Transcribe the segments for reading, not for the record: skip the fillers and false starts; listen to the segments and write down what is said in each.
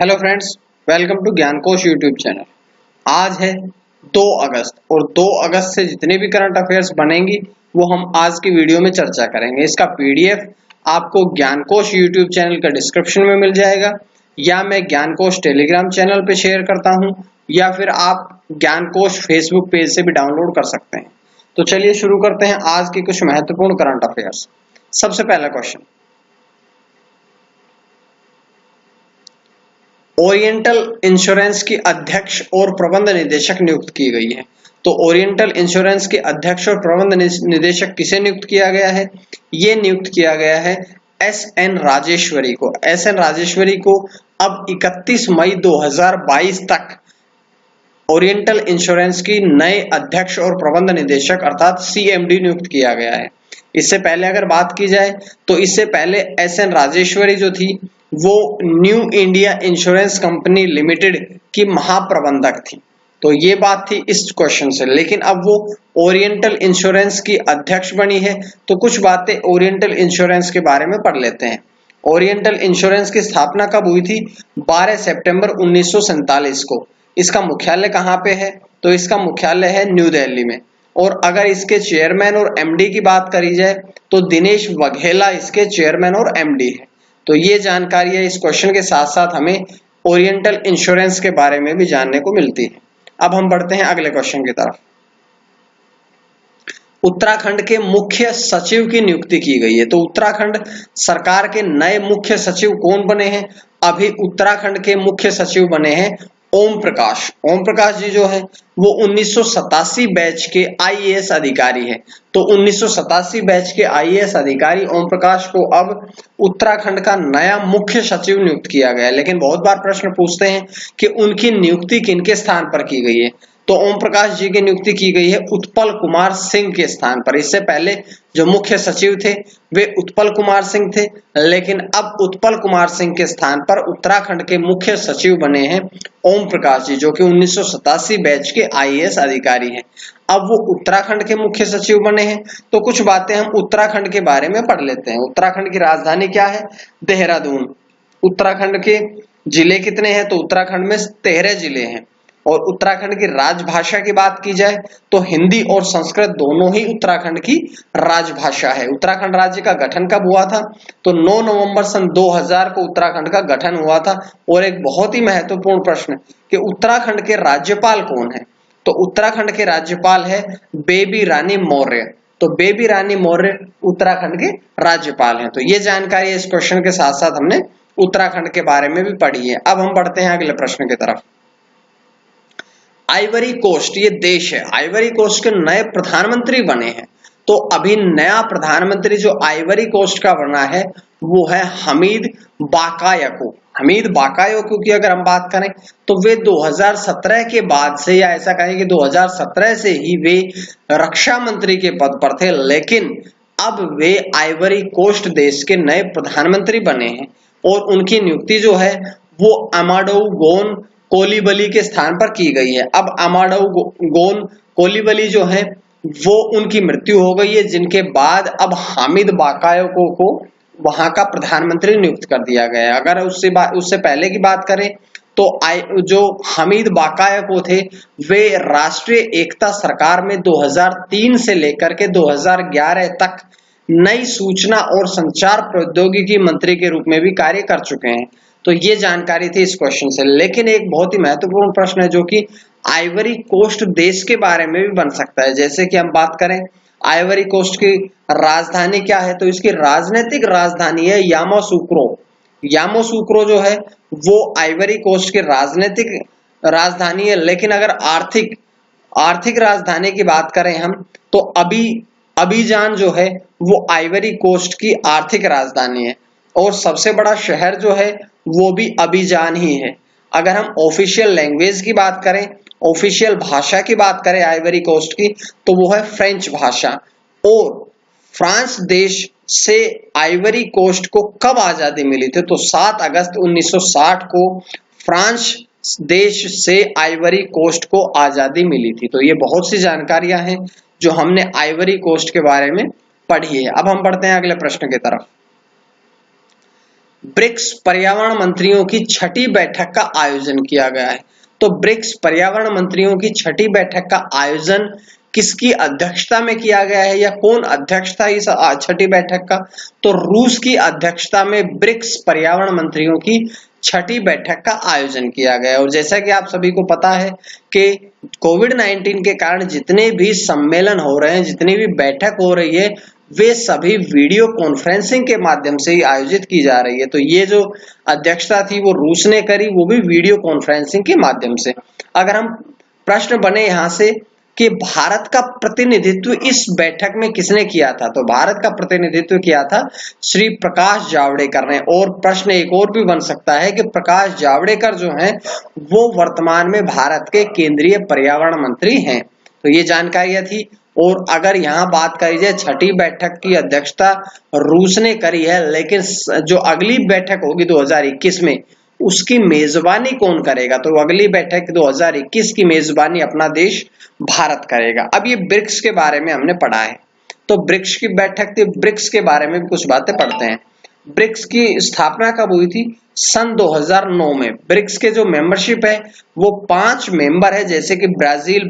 Hello friends, welcome to Gyankosh YouTube channel. आज है 2 अगस्त और 2 अगस्त से जितने भी करंट अफेयर्स बनेंगी वो हम आज की वीडियो में चर्चा करेंगे। इसका पीडीएफ आपको ज्ञानकोश यूट्यूब चैनल का डिस्क्रिप्शन में मिल जाएगा, या मैं ज्ञानकोश टेलीग्राम चैनल पे शेयर करता हूँ, या फिर आप ज्ञानकोश फेसबुक पेज से भी डाउनलोड कर सकते हैं। तो चलिए शुरू करते हैं आज की कुछ महत्वपूर्ण करंट अफेयर्स। सबसे पहला क्वेश्चन, ओरिएंटल इंश्योरेंस की अध्यक्ष और प्रबंध निदेशक नियुक्त की गई है। तो ओरिएंटल इंश्योरेंस के अध्यक्ष और प्रबंध निदेशक किसे नियुक्त किया गया है? ये नियुक्त किया गया है एस.एन. राजेश्वरी को। एस.एन. राजेश्वरी को अब 31 मई 2022 तक ओरिएंटल इंश्योरेंस की नए अध्यक्ष और प्रबंध निदेशक अर्थात सीएमडी नियुक्त किया गया है। इससे पहले अगर बात की जाए तो इससे पहले एस.एन. राजेश्वरी जो थी वो new India insurance company limited की महाप्रबंधक थी। तो ये बात थी इस क्वेश्चन से। लेकिन अब वो ओरिएंटल इंश्योरेंस की अध्यक्ष बनी है, तो कुछ बातें ओरिएंटल इंश्योरेंस के बारे में पढ़ लेते हैं। ओरिएंटल इंश्योरेंस की स्थापना कब हुई थी? 12 सितंबर 1947 को। इसका मुख्यालय कहाँ पे है? तो इसका मुख्यालय है न्यू दिल्ली में। और अगर इसके चेयरमैन और एमडी की बात करी जाए तो दिनेश वघेला इसके चेयरमैन और एमडी है। तो ये जानकारी है इस क्वेश्चन के साथ साथ हमें ओरिएंटल इंश्योरेंस के बारे में भी जानने को मिलती है। अब हम बढ़ते हैं अगले क्वेश्चन की तरफ। उत्तराखंड के मुख्य सचिव की नियुक्ति की गई है। तो उत्तराखंड सरकार के नए मुख्य सचिव कौन बने हैं? अभी उत्तराखंड के मुख्य सचिव बने हैं ओम प्रकाश। ओम प्रकाश जी जो है वो 1987 बैच के आईएएस अधिकारी है। तो 1987 बैच के आईएएस अधिकारी ओम प्रकाश को अब उत्तराखंड का नया मुख्य सचिव नियुक्त किया गया है। लेकिन बहुत बार प्रश्न पूछते हैं कि उनकी नियुक्ति किनके स्थान पर की गई है? तो ओम प्रकाश जी की नियुक्ति की गई है उत्पल कुमार सिंह के स्थान पर। इससे पहले जो मुख्य सचिव थे वे उत्पल कुमार सिंह थे, लेकिन अब उत्पल कुमार सिंह के स्थान पर उत्तराखंड के मुख्य सचिव बने हैं ओम प्रकाश जी, जो कि 1987 बैच के आईएएस अधिकारी हैं। अब वो उत्तराखंड के मुख्य सचिव बने हैं, तो कुछ बातें हम उत्तराखंड के बारे में पढ़ लेते हैं। उत्तराखंड की राजधानी क्या है? देहरादून। उत्तराखंड के जिले कितने हैं? तो उत्तराखंड में 13 जिले हैं। और उत्तराखंड की राजभाषा की बात की जाए तो हिंदी और संस्कृत दोनों ही उत्तराखंड की राजभाषा है। उत्तराखंड राज्य का गठन कब हुआ था? तो 9 नवंबर सन 2000 को उत्तराखंड का गठन हुआ था। और एक बहुत ही महत्वपूर्ण प्रश्न कि उत्तराखंड के राज्यपाल कौन है? तो उत्तराखंड के राज्यपाल है बेबी रानी मौर्य। तो बेबी रानी मौर्य उत्तराखंड के राज्यपाल हैं। तो ये जानकारी इस क्वेश्चन के साथ साथ हमने उत्तराखंड के बारे में भी पढ़ी है। अब हम बढ़ते हैं अगले प्रश्न की तरफ। आइवरी कोस्ट ये देश है, आइवरी कोस्ट के नए प्रधानमंत्री बने हैं। तो अभी नया प्रधानमंत्री जो आइवरी कोस्ट का बना है वो है हमीद बाकायको। हमीद बाकायको की अगर हम बात करें तो वे 2017 के बाद से, या ऐसा कहें कि 2017 से ही वे रक्षा मंत्री के पद पर थे, लेकिन अब वे आइवरी कोस्ट देश के नए प्रधानमंत्री बने हैं। और उनकी नियुक्ति जो है वो अमाडोउ गोन कोलिबली के स्थान पर की गई है। अब अमाडोउ गोन कोलिबली जो है वो उनकी मृत्यु हो गई है, जिनके बाद अब हामिद बाकायको को वहां का प्रधानमंत्री नियुक्त कर दिया गया है। अगर उससे पहले की बात करें तो जो हमीद बाकायको थे वे राष्ट्रीय एकता सरकार में 2003 से लेकर के 2011 तक नई सूचना और संचार प्रौद्योगिकी मंत्री के रूप में भी कार्य कर चुके हैं। तो ये जानकारी थी इस क्वेश्चन से। लेकिन एक बहुत ही महत्वपूर्ण प्रश्न है जो कि आइवरी कोस्ट देश के बारे में भी बन सकता है। जैसे कि हम बात करें आइवरी कोस्ट की राजधानी क्या है, तो इसकी राजनीतिक राजधानी है यामोसुक्रो। यामोसुक्रो जो है वो आइवरी कोस्ट की राजनीतिक राजधानी है। लेकिन अगर आर्थिक राजधानी की बात करें हम तो अबीजान जो है वो आइवरी कोस्ट की आर्थिक राजधानी है। और सबसे बड़ा शहर जो है वो भी अबीजान ही है। अगर हम ऑफिशियल लैंग्वेज की बात करें, ऑफिशियल भाषा की बात करें आइवरी कोस्ट की, तो वो है फ्रेंच भाषा। और फ्रांस देश से आइवरी कोस्ट को कब आजादी मिली थी? तो 7 अगस्त 1960 को फ्रांस देश से आइवरी कोस्ट को आजादी मिली थी। तो ये बहुत सी जानकारियां हैं जो हमने आइवरी कोस्ट के बारे में पढ़ी है। अब हम बढ़ते हैं अगले प्रश्न की तरफ। ब्रिक्स पर्यावरण मंत्रियों की छठी बैठक का आयोजन किया गया है। तो ब्रिक्स पर्यावरण मंत्रियों की छठी बैठक का आयोजन किसकी अध्यक्षता में किया गया है, या कौन अध्यक्ष था इस छठी बैठक का? तो रूस की अध्यक्षता में ब्रिक्स पर्यावरण मंत्रियों की छठी बैठक का आयोजन किया गया। और जैसा कि आप सभी को पता है कि कोविड-19 के कारण जितने भी सम्मेलन हो रहे हैं, जितनी भी बैठक हो रही है, वे सभी वीडियो कॉन्फ्रेंसिंग के माध्यम से ही आयोजित की जा रही है। तो ये जो अध्यक्षता थी वो रूस ने करी, वो भी वीडियो कॉन्फ्रेंसिंग के माध्यम से। अगर हम प्रश्न बने यहाँ से कि भारत का प्रतिनिधित्व इस बैठक में किसने किया था, तो भारत का प्रतिनिधित्व किया था श्री प्रकाश जावड़ेकर ने। और प्रश्न एक और भी बन सकता है कि प्रकाश जावड़ेकर जो हैं वो वर्तमान में भारत के केंद्रीय पर्यावरण मंत्री हैं। तो ये जानकारियां थी। और अगर यहाँ बात करी जाए, छठी बैठक की अध्यक्षता रूस ने करी है, लेकिन जो अगली बैठक होगी 2021 में, उसकी मेजबानी कौन करेगा? तो अगली बैठक 2021 की मेजबानी अपना देश भारत करेगा। अब ये ब्रिक्स के बारे में हमने पढ़ा है, तो ब्रिक्स की बैठक थी, ब्रिक्स के बारे में भी कुछ बातें पढ़ते हैं। ब्रिक्स की स्थापना कब हुई थी? सन 2009 में। ब्रिक्स के जो मेंबरशिप है वो 5 मेंबर है, जैसे कि ब्राजील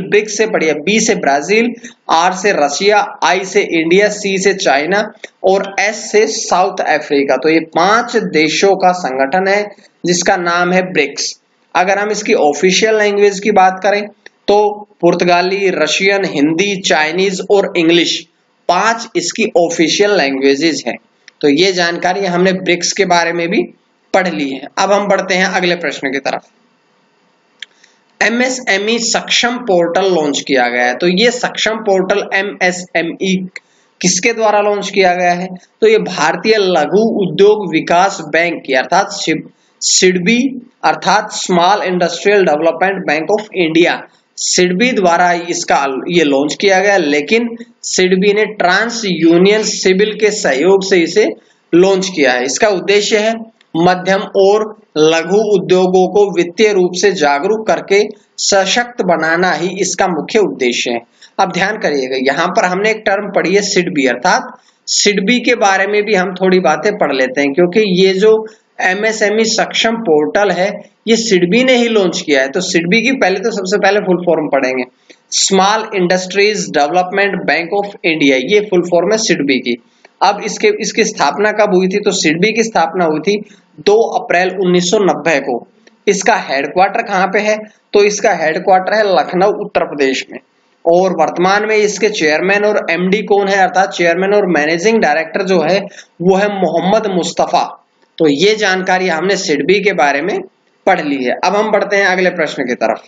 ब्रिक्स से पढ़िए, बी से ब्राजील, आर से रशिया, आई से इंडिया, सी से चाइना और एस से साउथ अफ्रीका। तो ये 5 देशों का संगठन है जिसका नाम है ब्रिक्स। अगर हम इसकी ऑफिशियल लैंग्वेज की बात करें तो पुर्तगाली, रशियन, हिंदी, चाइनीज और इंग्लिश 5 इसकी ऑफिशियल लैंग्वेजेज हैं। तो ये जानकारी हमने ब्रिक्स के बारे में भी पढ़ ली है। अब हम बढ़ते हैं अगले प्रश्न की तरफ। एमएसएमई सक्षम पोर्टल लॉन्च किया गया है। तो ये सक्षम पोर्टल एमएसएमई किसके द्वारा लॉन्च किया गया है? तो ये भारतीय लघु उद्योग विकास बैंक की अर्थात सिडबी अर्थात small industrial development bank of India, SIDBI द्वारा इसका ये लॉन्च किया गया। लेकिन सिडबी ने ट्रांस यूनियन सिविल के सहयोग से इसे लॉन्च किया है। इसका उद्देश्य है मध्यम और लघु उद्योगों को वित्तीय रूप से जागरूक करके सशक्त बनाना ही इसका मुख्य उद्देश्य है। अब ध्यान करिएगा, यहाँ पर हमने एक टर्म पढ़ी है सिडबी, अर्थात सिडबी के बारे में भी हम थोड़ी बातें पढ़ लेते हैं, क्योंकि ये जो एमएसएमई सक्षम पोर्टल है ये सिडबी ने ही लॉन्च किया है। तो सिडबी की पहले तो सबसे पहले फुल फॉर्म पढ़ेंगे, small industries development bank of India, ये फुल फॉर्म है सिडबी की। अब इसकी स्थापना कब हुई थी? तो सिडबी की स्थापना हुई थी 2 अप्रैल 1990 को। इसका हेडक्वार्टर कहाँ पे है? तो इसका हेडक्वार्टर है लखनऊ, उत्तर प्रदेश में। और वर्तमान में इसके चेयरमैन और एमडी कौन है, अर्थात चेयरमैन और मैनेजिंग डायरेक्टर जो है वो है मोहम्मद मुस्तफा। तो ये जानकारी हमने सिडबी के बारे में पढ़ ली है। अब हम बढ़ते हैं अगले प्रश्न की तरफ।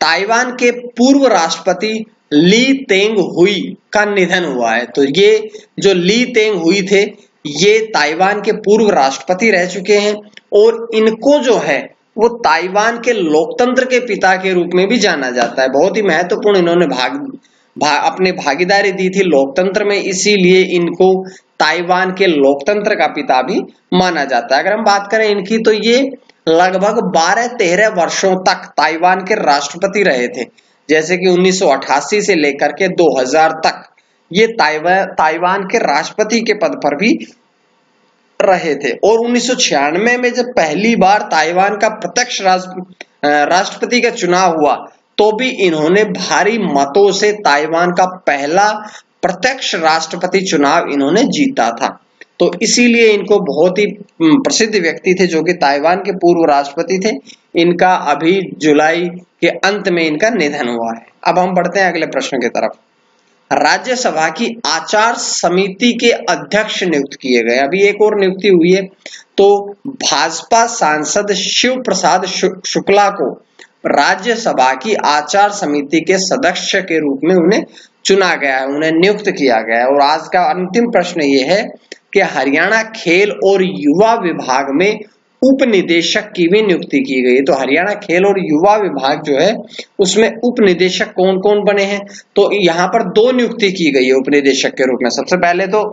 ताइवान के पूर्व राष्ट्रपति ली तेंग हुई का निधन हुआ है। तो ये जो ली तेंग हुई थे ये ताइवान के पूर्व राष्ट्रपति रह चुके हैं और इनको जो है वो ताइवान के लोकतंत्र के पिता के रूप में भी जाना जाता है। बहुत ही महत्वपूर्ण इन्होंने अपनी भागीदारी दी थी लोकतंत्र में, इसीलिए इनको ताइवान के लोकतंत्र का पिता भी माना जाता है। अगर हम बात करें इनकी तो ये लगभग 12-13 वर्षों तक ताइवान के राष्ट्रपति रहे थे, जैसे कि 1988 से लेकर के 2000 तक ये ताइवान के राष्ट्रपति के पद पर भी रहे थे। और 1996 में जब पहली बार ताइवान का प्रत्यक्ष राष्ट्रपति का चुनाव हुआ तो भी इन्होंने भारी मतों से ताइवान का पहला प्रत्यक्ष राष्ट्रपति चुनाव इन्होंने जीता था। तो इसीलिए इनको बहुत ही प्रसिद्ध व्यक्ति थे जो कि ताइवान के पूर्व राष्ट्रपति थे। इनका अभी जुलाई के अंत में इनका निधन हुआ है। अब हम बढ़ते हैं अगले प्रश्न की तरफ। राज्यसभा की आचार समिति के अध्यक्ष नियुक्त किए गए। अभी एक और नियुक्ति हुई है, तो भाजपा सांसद शिव प्रसाद शुक्ला को राज्यसभा की आचार समिति के सदस्य के रूप में उन्हें चुना गया है, उन्हें नियुक्त किया गया है। और आज का अंतिम प्रश्न ये है कि हरियाणा खेल और युवा विभाग में उप निदेशक की भी नियुक्ति की गई है। तो हरियाणा खेल और युवा विभाग जो है उसमें उप निदेशक कौन कौन बने हैं? तो यहाँ पर 2 नियुक्ति की गई है उप निदेशक के रूप में। सबसे पहले तो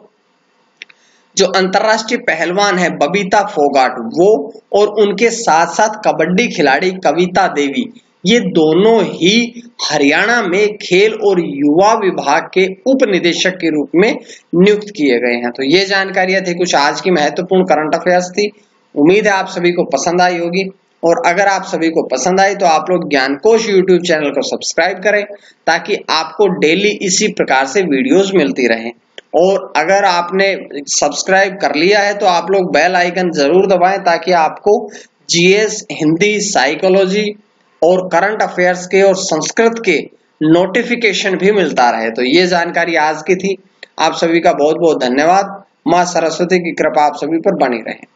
जो अंतरराष्ट्रीय पहलवान है बबीता फोगाट वो, और उनके साथ साथ कबड्डी खिलाड़ी कविता देवी, ये दोनों ही हरियाणा में खेल और युवा विभाग के उप निदेशक के रूप में नियुक्त किए गए हैं। तो ये जानकारियां थी कुछ आज की महत्वपूर्ण करंट अफेयर्स थी। उम्मीद है आप सभी को पसंद आई होगी, और अगर आप सभी को पसंद आई तो आप लोग ज्ञानकोश यूट्यूब चैनल को सब्सक्राइब करें ताकि आपको डेली इसी प्रकार से वीडियोस मिलती रहें। और अगर आपने सब्सक्राइब कर लिया है तो आप लोग बेल आइकन जरूर दबाएं ताकि आपको जीएस, हिंदी, साइकोलॉजी और करंट अफेयर्स के और संस्कृत के नोटिफिकेशन भी मिलता रहे। तो ये जानकारी आज की थी। आप सभी का बहुत बहुत धन्यवाद। मां सरस्वती की कृपा आप सभी पर बनी रहे।